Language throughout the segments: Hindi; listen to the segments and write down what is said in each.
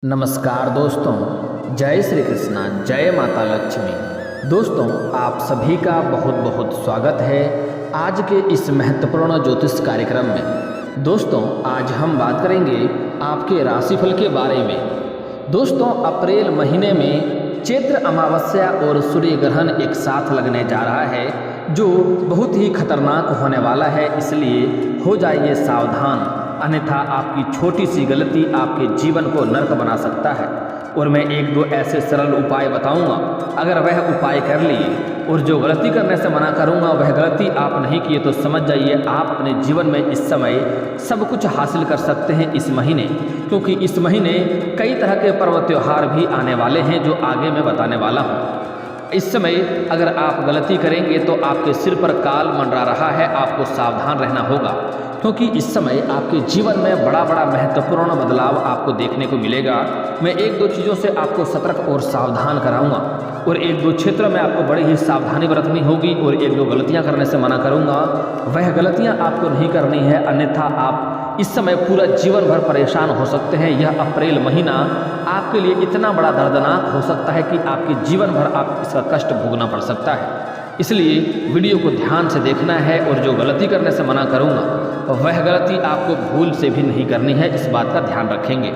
नमस्कार दोस्तों, जय श्री कृष्णा, जय माता लक्ष्मी। दोस्तों, आप सभी का बहुत बहुत स्वागत है आज के इस महत्वपूर्ण ज्योतिष कार्यक्रम में। दोस्तों, आज हम बात करेंगे आपके राशिफल के बारे में। दोस्तों, अप्रैल महीने में चैत्र अमावस्या और सूर्य ग्रहण एक साथ लगने जा रहा है, जो बहुत ही खतरनाक होने वाला है, इसलिए हो जाइए सावधान, अन्यथा आपकी छोटी सी गलती आपके जीवन को नर्क बना सकता है। और मैं एक दो ऐसे सरल उपाय बताऊंगा, अगर वह उपाय कर लिए और जो गलती करने से मना करूंगा वह गलती आप नहीं किए तो समझ जाइए आप अपने जीवन में इस समय सब कुछ हासिल कर सकते हैं इस महीने। क्योंकि इस महीने कई तरह के पर्व त्योहार भी आने वाले हैं, जो आगे मैं बताने वाला हूँ। इस समय अगर आप गलती करेंगे तो आपके सिर पर काल मंडरा रहा है, आपको सावधान रहना होगा, क्योंकि इस समय आपके जीवन में बड़ा बड़ा महत्वपूर्ण बदलाव आपको देखने को मिलेगा। मैं एक दो चीज़ों से आपको सतर्क और सावधान कराऊंगा और एक दो क्षेत्रों में आपको बड़ी ही सावधानी बरतनी होगी और एक दो गलतियां करने से मना करूंगा। वह गलतियां आपको नहीं करनी है, अन्यथा आप इस समय पूरा जीवन भर परेशान हो सकते हैं। यह अप्रैल महीना आपके लिए इतना बड़ा दर्दनाक हो सकता है कि आपके जीवन भर आप इसका कष्ट भोगना पड़ सकता है। इसलिए वीडियो को ध्यान से देखना है और जो गलती करने से मना करूंगा वह गलती आपको भूल से भी नहीं करनी है, इस बात का ध्यान रखेंगे।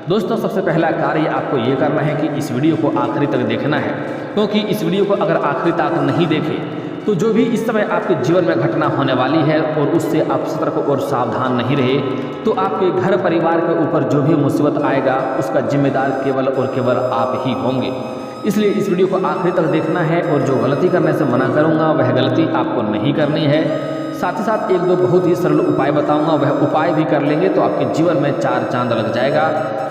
दोस्तों, सबसे पहला कार्य आपको ये करना है कि इस वीडियो को आखिरी तक देखना है, क्योंकि इस वीडियो को अगर आखिरी तक नहीं देखें तो जो भी इस समय आपके जीवन में घटना होने वाली है और उससे आप सतर्क और सावधान नहीं रहे तो आपके घर परिवार के ऊपर जो भी मुसीबत आएगा उसका जिम्मेदार केवल और केवल आप ही होंगे। इसलिए इस वीडियो को आखिरी तक देखना है और जो गलती करने से मना करूंगा वह गलती आपको नहीं करनी है। साथ ही साथ एक दो बहुत ही सरल उपाय बताऊंगा, वह उपाय भी कर लेंगे तो आपके जीवन में चार चांद लग जाएगा।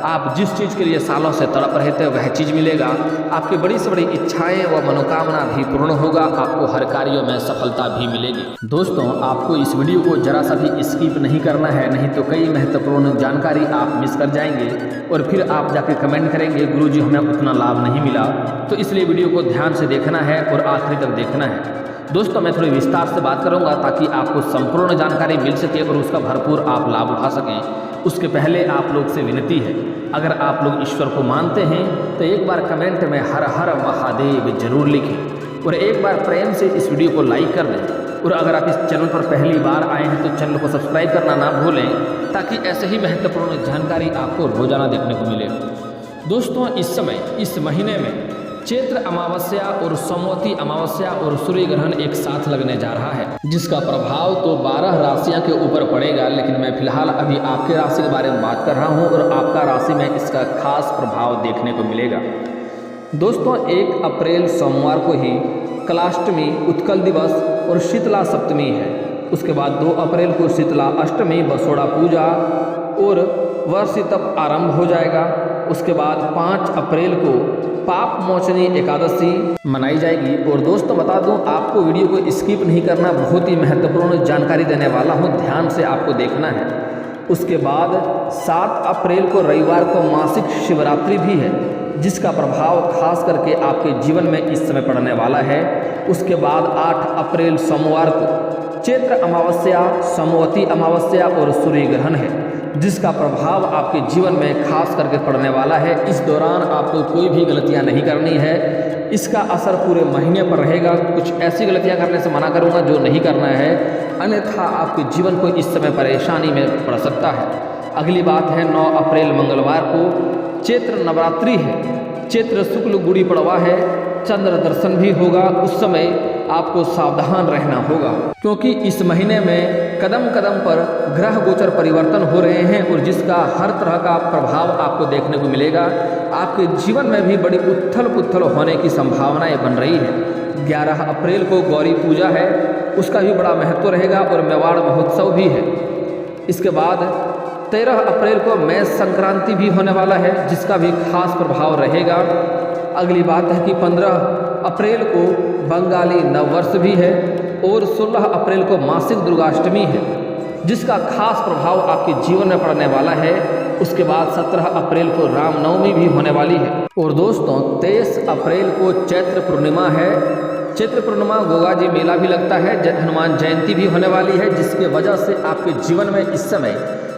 आप जिस चीज़ के लिए सालों से तड़प रहे थे वह चीज़ मिलेगा, आपकी बड़ी से बड़ी इच्छाएं व मनोकामना भी पूर्ण होगा, आपको हर कार्यों में सफलता भी मिलेगी। दोस्तों, आपको इस वीडियो को जरा सा भी स्किप नहीं करना है, नहीं तो कई महत्वपूर्ण जानकारी आप मिस कर जाएंगे और फिर आप जाके कमेंट करेंगे गुरुजी हमें उतना लाभ नहीं मिला। तो इसलिए वीडियो को ध्यान से देखना है और आखिरी तक देखना है। दोस्तों, मैं थोड़ी विस्तार से बात करूंगा ताकि आपको संपूर्ण जानकारी मिल सके और उसका भरपूर आप लाभ उठा सकें। उसके पहले आप लोग से विनती है, अगर आप लोग ईश्वर को मानते हैं तो एक बार कमेंट में हर हर महादेव जरूर लिखें और एक बार प्रेम से इस वीडियो को लाइक कर दें। और अगर आप इस चैनल पर पहली बार आए हैं तो चैनल को सब्सक्राइब करना ना भूलें, ताकि ऐसे ही महत्वपूर्ण जानकारी आपको रोजाना देखने को मिले। दोस्तों, इस समय इस महीने में चैत्र अमावस्या और सोमवती अमावस्या और सूर्य ग्रहण एक साथ लगने जा रहा है, जिसका प्रभाव तो 12 राशियों के ऊपर पड़ेगा, लेकिन मैं फिलहाल अभी आपके राशि के बारे में बात कर रहा हूं और आपका राशि में इसका खास प्रभाव देखने को मिलेगा। दोस्तों, 1 अप्रैल सोमवार को ही कलाष्टमी, उत्कल दिवस और शीतला सप्तमी है। उसके बाद 2 अप्रैल को शीतला अष्टमी, बसोड़ा पूजा और वर्ष तप आरंभ हो जाएगा। उसके बाद 5 अप्रैल को पाप मोचनी एकादशी मनाई जाएगी। और दोस्तों, बता दूं आपको वीडियो को स्किप नहीं करना, बहुत ही महत्वपूर्ण जानकारी देने वाला हूं, ध्यान से आपको देखना है। उसके बाद 7 अप्रैल को रविवार को मासिक शिवरात्रि भी है, जिसका प्रभाव खास करके आपके जीवन में इस समय पड़ने वाला है। उसके बाद 8 अप्रैल सोमवार को चैत्र अमावस्या, सोमवती अमावस्या और सूर्य ग्रहण है, जिसका प्रभाव आपके जीवन में खास करके पड़ने वाला है। इस दौरान आपको कोई भी गलतियां नहीं करनी है, इसका असर पूरे महीने पर रहेगा। कुछ ऐसी गलतियां करने से मना करूंगा जो नहीं करना है, अन्यथा आपके जीवन को इस समय परेशानी में पड़ सकता है। अगली बात है 9 अप्रैल मंगलवार को चैत्र नवरात्रि है, चैत्र शुक्ल गुड़ी पड़वा है, चंद्र दर्शन भी होगा। उस समय आपको सावधान रहना होगा, क्योंकि इस महीने में कदम कदम पर ग्रह गोचर परिवर्तन हो रहे हैं और जिसका हर तरह का प्रभाव आपको देखने को मिलेगा। आपके जीवन में भी बड़ी उथल पुथल होने की संभावनाएं बन रही है। 11 अप्रैल को गौरी पूजा है, उसका भी बड़ा महत्व रहेगा और मेवाड़ महोत्सव भी है। इसके बाद 13 अप्रैल को मेष संक्रांति भी होने वाला है, जिसका भी खास प्रभाव रहेगा। अगली बात है कि 15 अप्रैल को बंगाली नववर्ष भी है और 16 अप्रैल को मासिक दुर्गाष्टमी है, जिसका खास प्रभाव आपके जीवन में पड़ने वाला है। उसके बाद 17 अप्रैल को रामनवमी भी होने वाली है। और दोस्तों, 23 अप्रैल को चैत्र पूर्णिमा है। चैत्र पूर्णिमा गोगा जी मेला भी लगता है, हनुमान जयंती भी होने वाली है, जिसके वजह से आपके जीवन में इस समय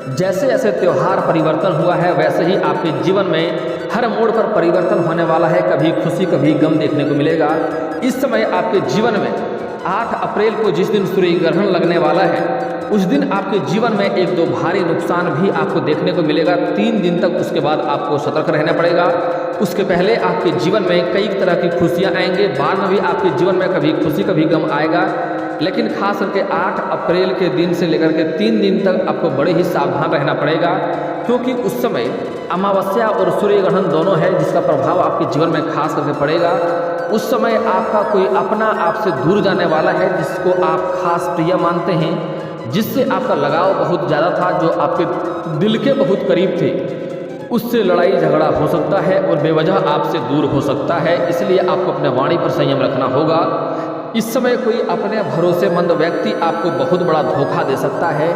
जैसे जैसे त्यौहार परिवर्तन हुआ है वैसे ही आपके जीवन में हर मोड़ पर परिवर्तन होने वाला है। कभी खुशी कभी गम देखने को मिलेगा। इस समय आपके जीवन में 8 अप्रैल को जिस दिन सूर्य ग्रहण लगने वाला है उस दिन आपके जीवन में 1-2 भारी नुकसान भी आपको देखने को मिलेगा। 3 दिन तक उसके बाद आपको सतर्क रहना पड़ेगा। उसके पहले आपके जीवन में कई तरह की खुशियां आएंगे। बाद में भी आपके जीवन में कभी खुशी कभी गम आएगा। लेकिन खास करके 8 अप्रैल के दिन से लेकर के 3 दिन तक आपको बड़े ही सावधान रहना पड़ेगा, क्योंकि उस समय अमावस्या और सूर्य ग्रहण दोनों है जिसका प्रभाव आपके जीवन में खास करके पड़ेगा। उस समय आपका कोई अपना आपसे दूर जाने वाला है जिसको आप खास प्रिय मानते हैं, जिससे आपका लगाव बहुत ज़्यादा था, जो आपके दिल के बहुत करीब थे, उससे लड़ाई झगड़ा हो सकता है और बेवजह आपसे दूर हो सकता है। इसलिए आपको अपने वाणी पर संयम रखना होगा। इस समय कोई अपने भरोसेमंद व्यक्ति आपको बहुत बड़ा धोखा दे सकता है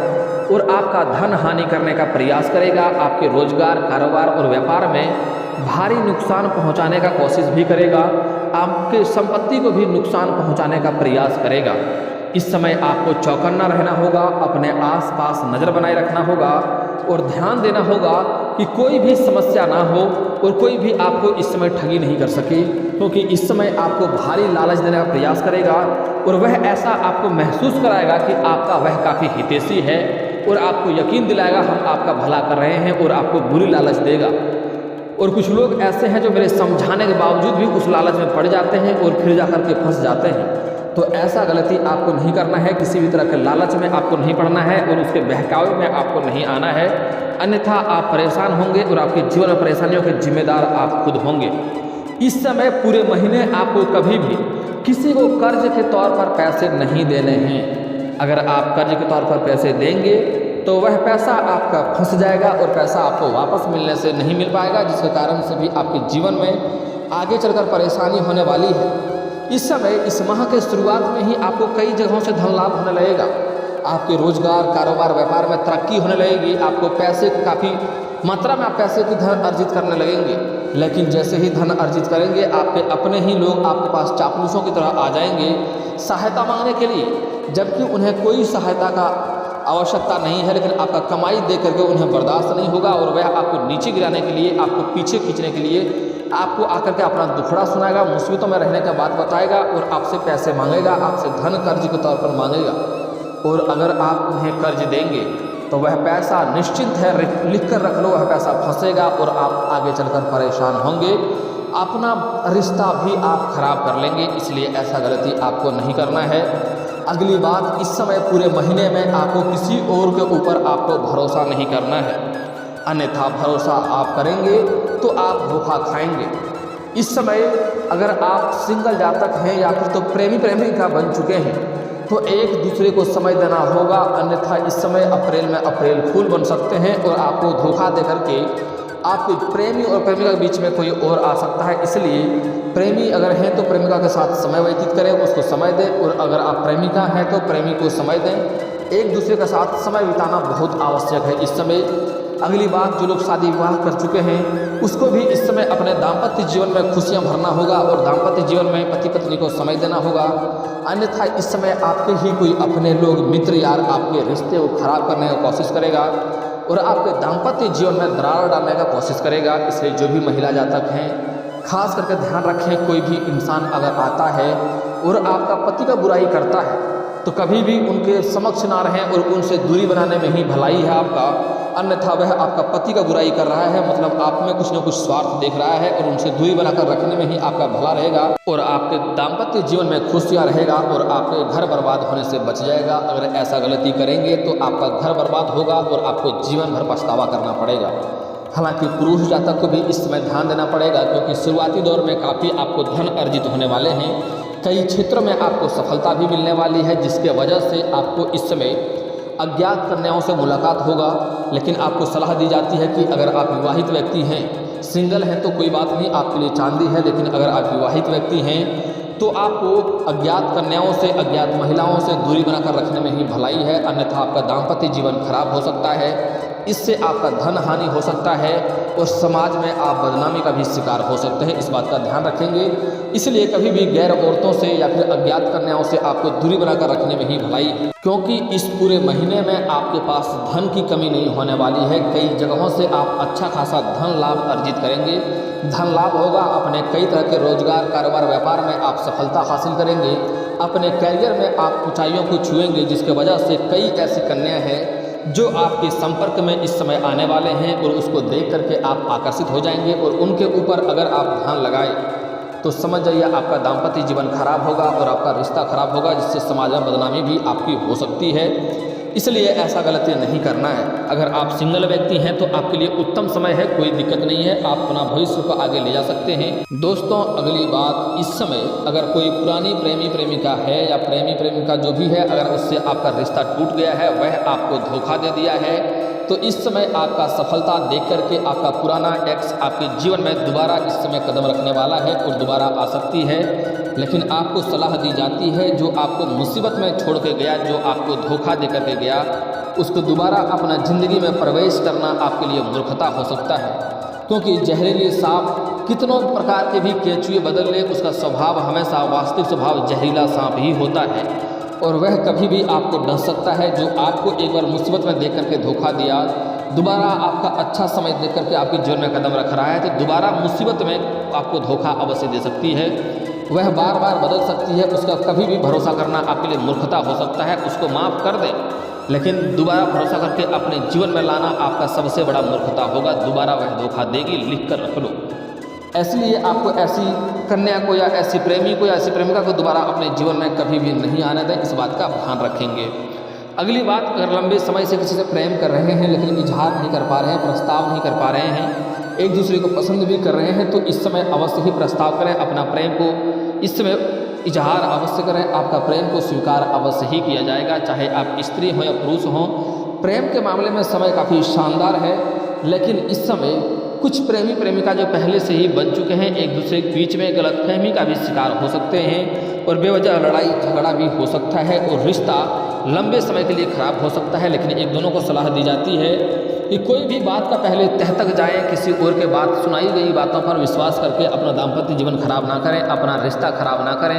और आपका धन हानि करने का प्रयास करेगा। आपके रोजगार, कारोबार और व्यापार में भारी नुकसान पहुंचाने का कोशिश भी करेगा। आपके संपत्ति को भी नुकसान पहुंचाने का प्रयास करेगा। इस समय आपको चौकन्ना रहना होगा, अपने आसपास नज़र बनाए रखना होगा और ध्यान देना होगा कि कोई भी समस्या ना हो और कोई भी आपको इस समय ठगी नहीं कर सके, क्योंकि इस समय आपको भारी लालच देने का प्रयास करेगा और वह ऐसा आपको महसूस कराएगा कि आपका वह काफ़ी हितैषी है और आपको यकीन दिलाएगा हम आपका भला कर रहे हैं और आपको बुरी लालच देगा। और कुछ लोग ऐसे हैं जो मेरे समझाने के बावजूद भी उस लालच में पड़ जाते हैं और फिर जाकर के फंस जाते हैं। तो ऐसा गलती आपको नहीं करना है। किसी भी तरह के लालच में आपको नहीं पड़ना है और उसके बहकावे में आपको नहीं आना है, अन्यथा आप परेशान होंगे और आपके जीवन में परेशानियों के जिम्मेदार आप खुद होंगे। इस समय पूरे महीने आपको कभी भी किसी को कर्ज के तौर पर पैसे नहीं देने हैं। अगर आप कर्ज के तौर पर पैसे देंगे तो वह पैसा आपका फंस जाएगा और पैसा आपको वापस मिलने से नहीं मिल पाएगा, जिसके कारण से भी आपके जीवन में आगे चलकर परेशानी होने वाली है। इस समय इस माह के शुरुआत में ही आपको कई जगहों से धन लाभ होने लगेगा। आपके रोजगार, कारोबार, व्यापार में तरक्की होने लगेगी। आपको पैसे काफ़ी मात्रा में आप पैसे की धन अर्जित करने लगेंगे। लेकिन जैसे ही धन अर्जित करेंगे आपके अपने ही लोग आपके पास चापलूसों की तरह आ जाएंगे सहायता मांगने के लिए, जबकि उन्हें कोई सहायता का आवश्यकता नहीं है, लेकिन आपका कमाई देख करके उन्हें बर्दाश्त नहीं होगा और वह आपको नीचे गिराने के लिए, आपको पीछे खींचने के लिए आपको आकर के अपना दुखड़ा सुनाएगा, मुसीबतों में रहने का बात बताएगा और आपसे पैसे मांगेगा, आपसे धन कर्ज के तौर पर मांगेगा। और अगर आप उन्हें कर्ज देंगे तो वह पैसा निश्चिंत है, लिख कर रख लो, वह पैसा फंसेगा और आप आगे चलकर परेशान होंगे। अपना रिश्ता भी आप खराब कर लेंगे। इसलिए ऐसा गलती आपको नहीं करना है। अगली बात, इस समय पूरे महीने में आपको किसी और के ऊपर आपको भरोसा नहीं करना है, अन्यथा भरोसा आप करेंगे तो आप धोखा खाएंगे। इस समय अगर आप सिंगल जातक हैं या फिर तो प्रेमी प्रेमिका बन चुके हैं तो एक दूसरे को समय देना होगा, अन्यथा इस समय अप्रैल में अप्रैल फूल बन सकते हैं और आपको धोखा दे करके आपके प्रेमी और प्रेमिका के बीच में कोई और आ सकता है। इसलिए प्रेमी अगर हैं तो प्रेमिका के साथ समय व्यतीत करें, उसको समय दें, और अगर आप प्रेमिका हैं तो प्रेमी को समय दें। एक दूसरे के साथ समय बिताना बहुत आवश्यक है इस समय। अगली बात, जो लोग शादी विवाह कर चुके हैं उसको भी इस समय अपने दाम्पत्य जीवन में खुशियां भरना होगा और दाम्पत्य जीवन में पति पत्नी को समय देना होगा, अन्यथा इस समय आपके ही कोई अपने लोग, मित्र, यार आपके रिश्ते को खराब करने की कोशिश करेगा और आपके दाम्पत्य जीवन में दरार डालने का कोशिश करेगा। इसलिए जो भी महिला जातक हैं खास करके ध्यान रखें, कोई भी इंसान अगर आता है और आपका पति का बुराई करता है तो कभी भी उनके समक्ष ना रहें और उनसे दूरी बनाने में ही भलाई है आपका, अन्यथा वह आपका पति का बुराई कर रहा है, मतलब आप में कुछ न कुछ स्वार्थ देख रहा है और उनसे दूरी बनाकर रखने में ही आपका भला रहेगा और आपके दाम्पत्य जीवन में खुशियाँ रहेगा और आपके घर बर्बाद होने से बच जाएगा। अगर ऐसा गलती करेंगे तो आपका घर बर्बाद होगा और आपको जीवन भर पछतावा करना पड़ेगा। हालांकि पुरुष जातक को भी इस समय ध्यान देना पड़ेगा, क्योंकि शुरुआती दौर में काफ़ी आपको धन अर्जित होने वाले हैं। कई क्षेत्रों में आपको सफलता भी मिलने वाली है, जिसके वजह से आपको इस समय अज्ञात कन्याओं से मुलाकात होगा। लेकिन आपको सलाह दी जाती है कि अगर आप विवाहित व्यक्ति हैं, सिंगल हैं तो कोई बात नहीं, आपके लिए चांदी है, लेकिन अगर आप विवाहित व्यक्ति हैं तो आपको अज्ञात कन्याओं से, अज्ञात महिलाओं से दूरी बनाकर रखने में ही भलाई है, अन्यथा आपका दाम्पत्य जीवन खराब हो सकता है। इससे आपका धन हानि हो सकता है और समाज में आप बदनामी का भी शिकार हो सकते हैं। इस बात का ध्यान रखेंगे। इसलिए कभी भी गैर औरतों से या फिर अज्ञात कन्याओं से आपको दूरी बनाकर रखने में ही भलाई है, क्योंकि इस पूरे महीने में आपके पास धन की कमी नहीं होने वाली है। कई जगहों से आप अच्छा खासा धन लाभ अर्जित करेंगे, धन लाभ होगा। अपने कई तरह के रोजगार, कारोबार, व्यापार में आप सफलता हासिल करेंगे। अपने करियर में आप ऊंचाइयों को छुएंगे, जिसके वजह से कई ऐसी कन्या हैं जो आपके संपर्क में इस समय आने वाले हैं और उसको देख करके आप आकर्षित हो जाएंगे। और उनके ऊपर अगर आप ध्यान लगाएं तो समझ जाइए आपका दाम्पत्य जीवन खराब होगा और आपका रिश्ता खराब होगा, जिससे समाज में बदनामी भी आपकी हो सकती है। इसलिए ऐसा गलती नहीं करना है। अगर आप सिंगल व्यक्ति हैं तो आपके लिए उत्तम समय है, कोई दिक्कत नहीं है, आप अपना भविष्य को आगे ले जा सकते हैं। दोस्तों, अगली बात, इस समय अगर कोई पुरानी प्रेमी प्रेमिका है या प्रेमी प्रेमिका जो भी है, अगर उससे आपका रिश्ता टूट गया है, वह आपको धोखा दे दिया है, तो इस समय आपका सफलता देख करके आपका पुराना एक्स आपके जीवन में दोबारा इस समय कदम रखने वाला है और दोबारा आ सकती है। लेकिन आपको सलाह दी जाती है, जो आपको मुसीबत में छोड़ के गया, जो आपको धोखा दे करके गया, उसको दोबारा अपना ज़िंदगी में प्रवेश करना आपके लिए मूर्खता हो सकता है। क्योंकि जहरीले सांप कितनों प्रकार के भी केंचुए बदल ले, उसका स्वभाव हमेशा वास्तविक स्वभाव जहरीला सांप ही होता है और वह कभी भी आपको डस सकता है। जो आपको एक बार मुसीबत में देख करके धोखा दिया, दोबारा आपका अच्छा समय देख करके आपके जीवन में कदम रख रहा है, तो दोबारा मुसीबत में आपको धोखा अवश्य दे सकती है। वह बार बार बदल सकती है, उसका कभी भी भरोसा करना आपके लिए मूर्खता हो सकता है। उसको माफ़ कर दें, लेकिन दोबारा भरोसा करके अपने जीवन में लाना आपका सबसे बड़ा मूर्खता होगा। दोबारा वह धोखा देगी, लिख कर रख लो। इसलिए आपको ऐसी कन्या को या ऐसी प्रेमी को या ऐसी प्रेमिका को दोबारा अपने जीवन में कभी भी नहीं आने दें, इस बात का ध्यान रखेंगे। अगली बात, अगर लंबे समय से किसी से प्रेम कर रहे हैं लेकिन इजहार नहीं कर पा रहे हैं, प्रस्ताव नहीं कर पा रहे हैं, एक दूसरे को पसंद भी कर रहे हैं, तो इस समय अवश्य ही प्रस्ताव करें। अपना प्रेम को इस समय इजहार अवश्य करें। आपका प्रेम को स्वीकार अवश्य ही किया जाएगा, चाहे आप स्त्री हों या पुरुष हों। प्रेम के मामले में समय काफ़ी शानदार है, लेकिन इस समय कुछ प्रेमी प्रेमिका जो पहले से ही बन चुके हैं, एक दूसरे के बीच में गलतफहमी का भी शिकार हो सकते हैं और बेवजह लड़ाई झगड़ा भी हो सकता है और रिश्ता लंबे समय के लिए खराब हो सकता है। लेकिन एक दोनों को सलाह दी जाती है कि कोई भी बात का पहले तह तक जाए, किसी और के बात सुनाई गई बातों पर विश्वास करके अपना दाम्पत्य जीवन खराब ना करें, अपना रिश्ता खराब ना करें,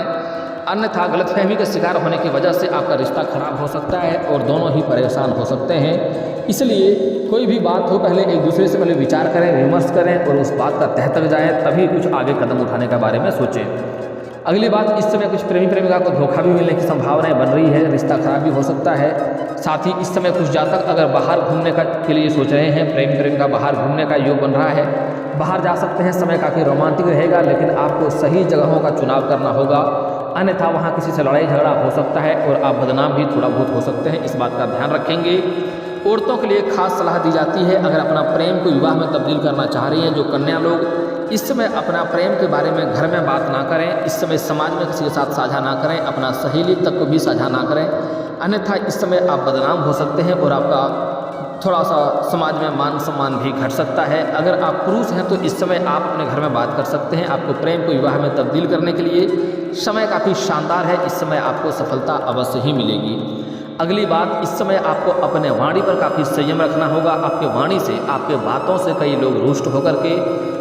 अन्यथा गलतफहमी के शिकार होने की वजह से आपका रिश्ता खराब हो सकता है और दोनों ही परेशान हो सकते हैं। इसलिए कोई भी बात हो, पहले एक दूसरे से पहले विचार करें, विमर्श करें और उस बात का तह तक जाएँ, तभी कुछ आगे कदम उठाने के बारे में सोचें। अगली बात, इस समय कुछ प्रेमी प्रेमिका को धोखा भी मिलने की संभावनाएं बन रही है, रिश्ता खराब भी हो सकता है। साथ ही इस समय कुछ जातक अगर बाहर घूमने के लिए सोच रहे हैं, प्रेमी प्रेमिका बाहर घूमने का योग बन रहा है, बाहर जा सकते हैं। समय काफ़ी रोमांटिक रहेगा, लेकिन आपको सही जगहों का चुनाव करना होगा, अन्यथा वहाँ किसी से लड़ाई झगड़ा हो सकता है और आप बदनाम भी थोड़ा बहुत हो सकते हैं। इस बात का ध्यान रखेंगे। औरतों के लिए खास सलाह दी जाती है, अगर अपना प्रेम को विवाह में तब्दील करना चाह रही हैं जो कन्या लोग, इस समय अपना प्रेम के बारे में घर में बात ना करें, इस समय समाज में किसी के साथ साझा ना करें, अपना सहेली तक को भी साझा ना करें, अन्यथा इस समय आप बदनाम हो सकते हैं और आपका थोड़ा सा समाज में मान सम्मान भी घट सकता है। अगर आप पुरुष हैं तो इस समय आप अपने घर में बात कर सकते हैं। आपको प्रेम को विवाह में तब्दील करने के लिए समय काफ़ी शानदार है, इस समय आपको सफलता अवश्य ही मिलेगी। अगली बात, इस समय आपको अपने वाणी पर काफ़ी संयम रखना होगा। आपके वाणी से, आपके बातों से कई लोग रुष्ट होकर के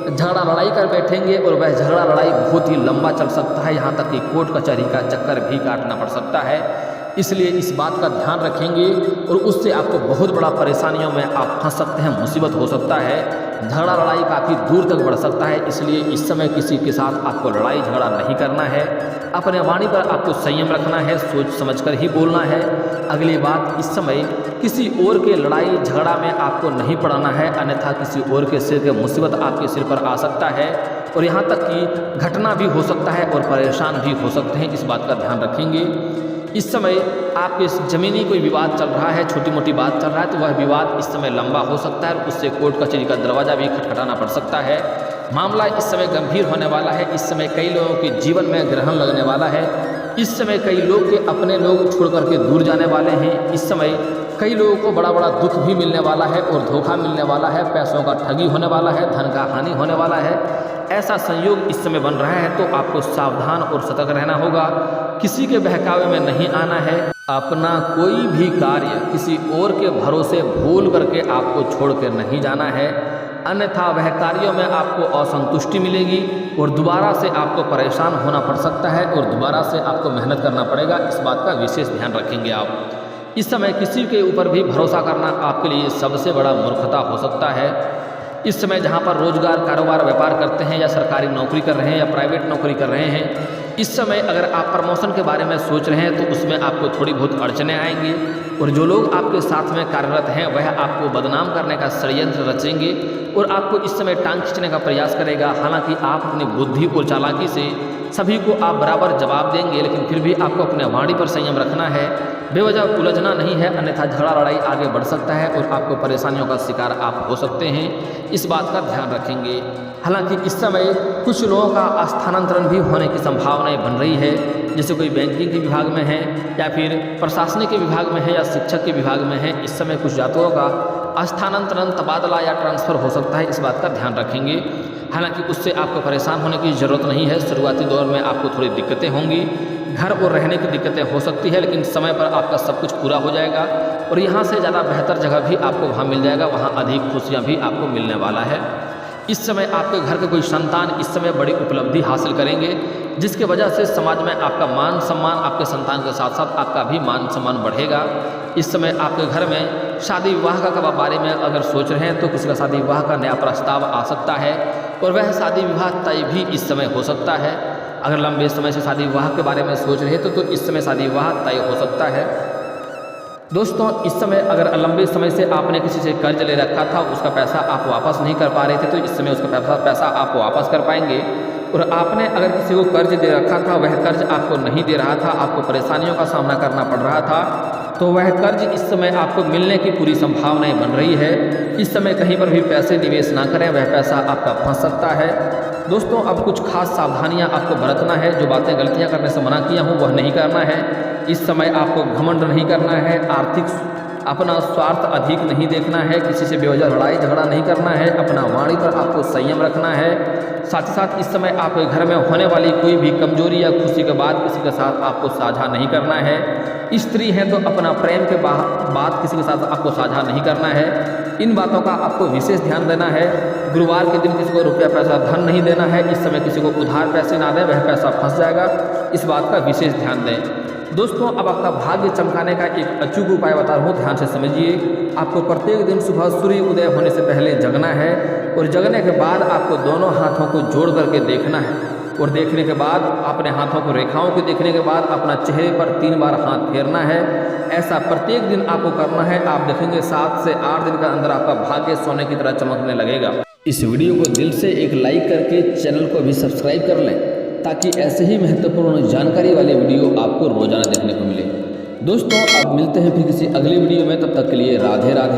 झगड़ा लड़ाई कर बैठेंगे और वह झगड़ा लड़ाई बहुत ही लंबा चल सकता है, यहाँ तक कि कोर्ट कचहरी का चक्कर भी काटना पड़ सकता है। इसलिए इस बात का ध्यान रखेंगे और उससे आपको बहुत बड़ा परेशानियों में आप फंस सकते हैं, मुसीबत हो सकता है, झगड़ा लड़ाई काफ़ी दूर तक बढ़ सकता है। इसलिए इस समय किसी के साथ आपको लड़ाई झगड़ा नहीं करना है, अपने वाणी पर आपको संयम रखना है, सोच समझकर ही बोलना है। अगली बात, इस समय किसी और के लड़ाई झगड़ा में आपको नहीं पड़ना है, अन्यथा किसी और के सिर के मुसीबत आपके सिर पर आ सकता है और यहाँ तक कि घटना भी हो सकता है और परेशान भी हो सकते हैं। इस बात का ध्यान रखेंगे। इस समय आपके ज़मीनी कोई विवाद चल रहा है, छोटी मोटी बात चल रहा है, तो वह विवाद इस समय लंबा हो सकता है और उससे कोर्ट कचहरी का दरवाज़ा भी खटखटाना पड़ सकता है। मामला इस समय गंभीर होने वाला है। इस समय कई लोगों के जीवन में ग्रहण लगने वाला है। इस समय कई लोग के अपने लोग छोड़ करके दूर जाने वाले हैं। इस समय कई लोगों को बड़ा बड़ा दुख भी मिलने वाला है और धोखा मिलने वाला है, पैसों का ठगी होने वाला है, धन का हानि होने वाला है। ऐसा संयोग इस समय बन रहा है, तो आपको सावधान और सतर्क रहना होगा, किसी के बहकावे में नहीं आना है। अपना कोई भी कार्य किसी और के भरोसे भूल करके आपको छोड़ कर नहीं जाना है, अन्यथा वह कार्यों में आपको असंतुष्टि मिलेगी और दोबारा से आपको परेशान होना पड़ सकता है और दोबारा से आपको मेहनत करना पड़ेगा। इस बात का विशेष ध्यान रखेंगे आप। इस समय किसी के ऊपर भी भरोसा करना आपके लिए सबसे बड़ा मूर्खता हो सकता है। इस समय जहाँ पर रोजगार, कारोबार, व्यापार करते हैं या सरकारी नौकरी कर रहे हैं या प्राइवेट नौकरी कर रहे हैं, इस समय अगर आप प्रमोशन के बारे में सोच रहे हैं तो उसमें आपको थोड़ी बहुत अड़चनें आएंगी और जो लोग आपके साथ में कार्यरत हैं वह आपको बदनाम करने का षड्यंत्र रचेंगे और आपको इस समय टांग खींचने का प्रयास करेगा। हालांकि आप अपनी बुद्धि और चालाकी से सभी को आप बराबर जवाब देंगे, लेकिन फिर भी आपको अपने वाणी पर संयम रखना है, बेवजह उलझना नहीं है, अन्यथा झगड़ा लड़ाई आगे बढ़ सकता है और आपको परेशानियों का शिकार आप हो सकते हैं। इस बात का ध्यान रखेंगे। हालांकि इस समय कुछ लोगों का स्थानांतरण भी होने की संभावनाएं बन रही है, जैसे कोई बैंकिंग के विभाग में है या फिर प्रशासनिक के विभाग में है या शिक्षक के विभाग में है। इस समय कुछ जातकों का स्थानांतरण, तबादला या ट्रांसफ़र हो सकता है। इस बात का ध्यान रखेंगे। हालांकि उससे आपको परेशान होने की ज़रूरत नहीं है। शुरुआती दौर में आपको थोड़ी दिक्कतें होंगी, घर और रहने की दिक्कतें हो सकती है, लेकिन समय पर आपका सब कुछ पूरा हो जाएगा और यहाँ से ज़्यादा बेहतर जगह भी आपको वहाँ मिल जाएगा, वहाँ अधिक खुशियाँ भी आपको मिलने वाला है। इस समय आपके घर के कोई संतान इस समय बड़ी उपलब्धि हासिल करेंगे, जिसके वजह से समाज में आपका मान सम्मान, आपके संतान के साथ साथ आपका भी मान सम्मान बढ़ेगा। इस समय आपके घर में शादी विवाह का बारे में अगर सोच रहे हैं तो किसी का शादी विवाह का नया प्रस्ताव आ सकता है और वह शादी विवाह तय भी इस समय हो सकता है। अगर लंबे समय से शादी विवाह के बारे में सोच रहे थे तो इस समय शादी विवाह तय हो सकता है। दोस्तों, इस समय अगर लंबे समय से आपने किसी से कर्ज ले रखा था, उसका पैसा आप वापस नहीं कर पा रहे थे, तो इस समय उसका पैसा आप वापस कर पाएंगे। और आपने अगर किसी को कर्ज दे रखा था, वह कर्ज आपको नहीं दे रहा था, आपको परेशानियों का सामना करना पड़ रहा था, तो वह कर्ज इस समय आपको मिलने की पूरी संभावनाएं बन रही है। इस समय कहीं पर भी पैसे निवेश ना करें, वह पैसा आपका फंस सकता है। दोस्तों, अब कुछ खास सावधानियां आपको बरतना है। जो बातें गलतियां करने से मना किया हूँ वह नहीं करना है। इस समय आपको घमंड नहीं करना है, आर्थिक अपना स्वार्थ अधिक नहीं देखना है, किसी से बेवजह लड़ाई झगड़ा नहीं करना है, अपना वाणी पर आपको संयम रखना है। साथ ही साथ इस समय आपके घर में होने वाली कोई भी कमजोरी या खुशी के बाद किसी के साथ आपको साझा नहीं करना है। स्त्री हैं तो अपना प्रेम के बात किसी के साथ आपको साझा नहीं करना है। इन बातों का आपको विशेष ध्यान देना है। गुरुवार के दिन किसी को रुपया पैसा धन नहीं देना है। इस समय किसी को उधार पैसे ना दें, वह पैसा फंस जाएगा। इस बात का विशेष ध्यान दें। दोस्तों, अब आपका भाग्य चमकाने का एक अचूक उपाय बता रहा हूँ, ध्यान से समझिए। आपको प्रत्येक दिन सुबह सूर्य उदय होने से पहले जगना है और जगने के बाद आपको दोनों हाथों को जोड़ करके देखना है और देखने के बाद अपने हाथों को रेखाओं को देखने के बाद अपना चेहरे पर 3 बार हाथ फेरना है। ऐसा प्रत्येक दिन आपको करना है। आप देखेंगे 7 से 8 दिन के अंदर आपका भाग्य सोने की तरह चमकने लगेगा। इस वीडियो को दिल से एक लाइक करके चैनल को भी सब्सक्राइब कर लें, ताकि ऐसे ही महत्वपूर्ण जानकारी वाले वीडियो आपको रोजाना देखने को मिले। दोस्तों, अब मिलते हैं फिर किसी अगले वीडियो में। तब तक के लिए राधे राधे।